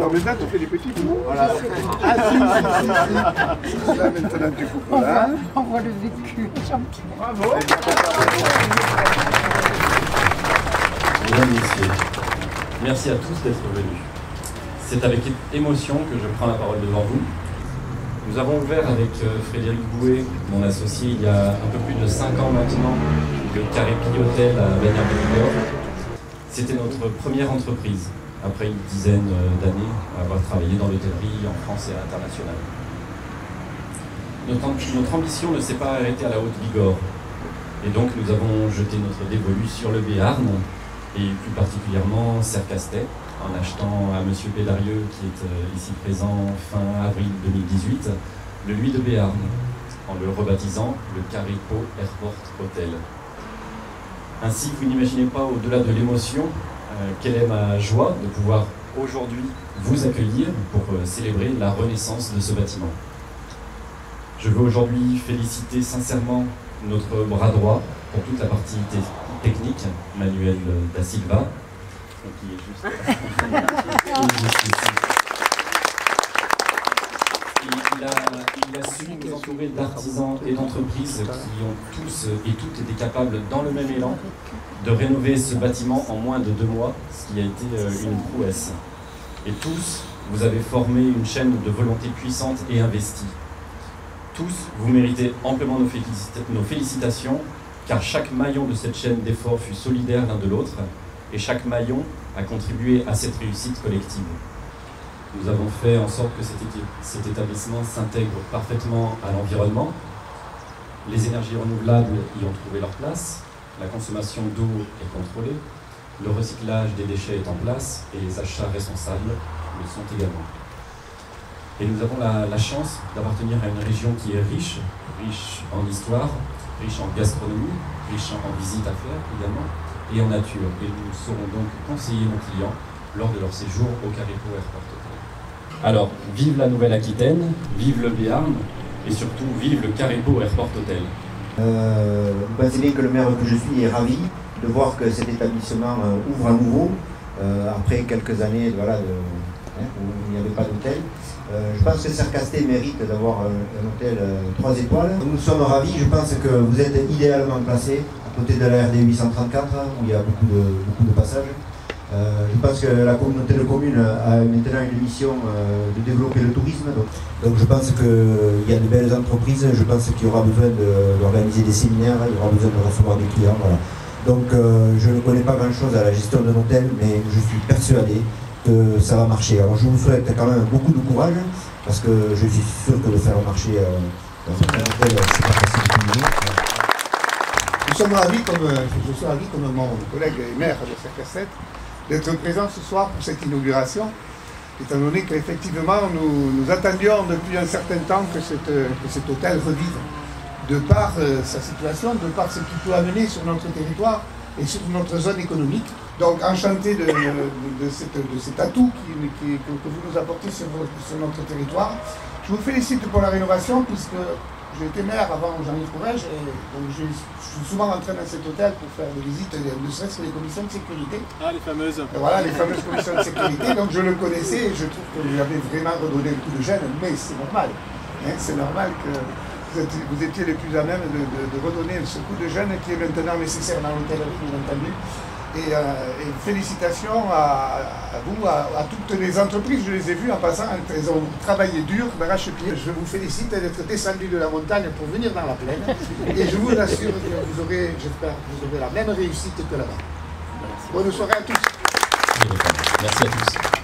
Alors maintenant, tu fais des petits bouts. Voilà. Ah si. Là, maintenant, tu coupes là. On voit le vécu, Jean-Pierre. Bravo. Mesdames, Messieurs, merci à tous d'être venus. C'est avec émotion que je prends la parole devant vous. Nous avons ouvert avec Frédéric Bouet, mon associé, il y a un peu plus de 5 ans maintenant, le Carré Pie Hôtel à Bagnères-de-Bigorre. C'était notre première entreprise, après une dizaine d'années à avoir travaillé dans l'hôtellerie en France et à l'international. Notre ambition ne s'est pas arrêtée à la Haute-Bigorre. Et donc nous avons jeté notre dévolu sur le Béarn, et plus particulièrement Cercastet, en achetant à M. Pédarieux, qui est ici présent fin avril 2018, le Nuit de Béarn, en le rebaptisant le Carré Pau Airport Hotel. Ainsi, vous n'imaginez pas, au-delà de l'émotion, quelle est ma joie de pouvoir aujourd'hui vous accueillir pour célébrer la renaissance de ce bâtiment. Je veux aujourd'hui féliciter sincèrement notre bras droit pour toute la partie technique, Manuel da Silva, qui est juste ici. Il a su nous entourer d'artisans et d'entreprises qui ont tous et toutes été capables, dans le même élan, de rénover ce bâtiment en moins de 2 mois, ce qui a été une prouesse. Et tous, vous avez formé une chaîne de volonté puissante et investie. Tous, vous méritez amplement nos félicitations, car chaque maillon de cette chaîne d'efforts fut solidaire l'un de l'autre, et chaque maillon a contribué à cette réussite collective. Nous avons fait en sorte que cet établissement s'intègre parfaitement à l'environnement. Les énergies renouvelables y ont trouvé leur place, la consommation d'eau est contrôlée, le recyclage des déchets est en place et les achats responsables le sont également. Et nous avons la chance d'appartenir à une région qui est riche en histoire, riche en gastronomie, riche en visites à faire également, et en nature. Et nous saurons donc conseiller nos clients lors de leur séjour au Carré Pau Airport Hotel. Alors, vive la Nouvelle-Aquitaine, vive le Béarn, et surtout, vive le Carré Pau Airport Hotel. Vous pensez bien que le maire que je suis est ravi de voir que cet établissement ouvre à nouveau, après quelques années voilà, où il n'y avait pas d'hôtel. Je pense que Cercastet mérite d'avoir un hôtel 3 étoiles. Nous sommes ravis, je pense que vous êtes idéalement placé à côté de la RD 834 où il y a beaucoup de passages. Je pense que la communauté de communes a maintenant une mission de développer le tourisme. Donc je pense qu'il y a de belles entreprises, je pense qu'il y aura besoin d'organiser des séminaires, il y aura besoin de recevoir des clients. Voilà. Donc je ne connais pas grand chose à la gestion d'un hôtel, mais je suis persuadé que ça va marcher. Alors je vous souhaite quand même beaucoup de courage, parce que je suis sûr que de faire marcher un hôtel, c'est pas facile pour nous. Nous sommes ravis, je suis ravi comme mon collègue et maire de Cercastet, d'être présent ce soir pour cette inauguration, étant donné qu'effectivement nous attendions depuis un certain temps que cet hôtel revive, de par sa situation, de par ce qu'il peut amener sur notre territoire et sur notre zone économique. Donc enchanté de cet atout que vous nous apportez sur notre territoire. Je vous félicite pour la rénovation, puisque j'ai été maire avant Jean-Yves Courrèges, et donc je suis souvent rentré dans cet hôtel pour faire des visites, ne serait-ce que les commissions de sécurité. Ah, les fameuses. Et voilà, les fameuses commissions de sécurité. Donc je le connaissais et je trouve que j'avais vraiment redonné le coup de gêne, mais c'est normal. Hein, c'est normal que vous étiez les plus à même de redonner ce coup de gêne qui est maintenant nécessaire dans l'hôtellerie, bien entendu. Et félicitations à vous, à toutes les entreprises, je les ai vues en passant, elles ont travaillé dur, d'arrache-pied. Je vous félicite d'être descendu de la montagne pour venir dans la plaine. Et je vous assure que vous aurez, j'espère, vous aurez la même réussite que là-bas. Bonne soirée à tous. Merci à tous.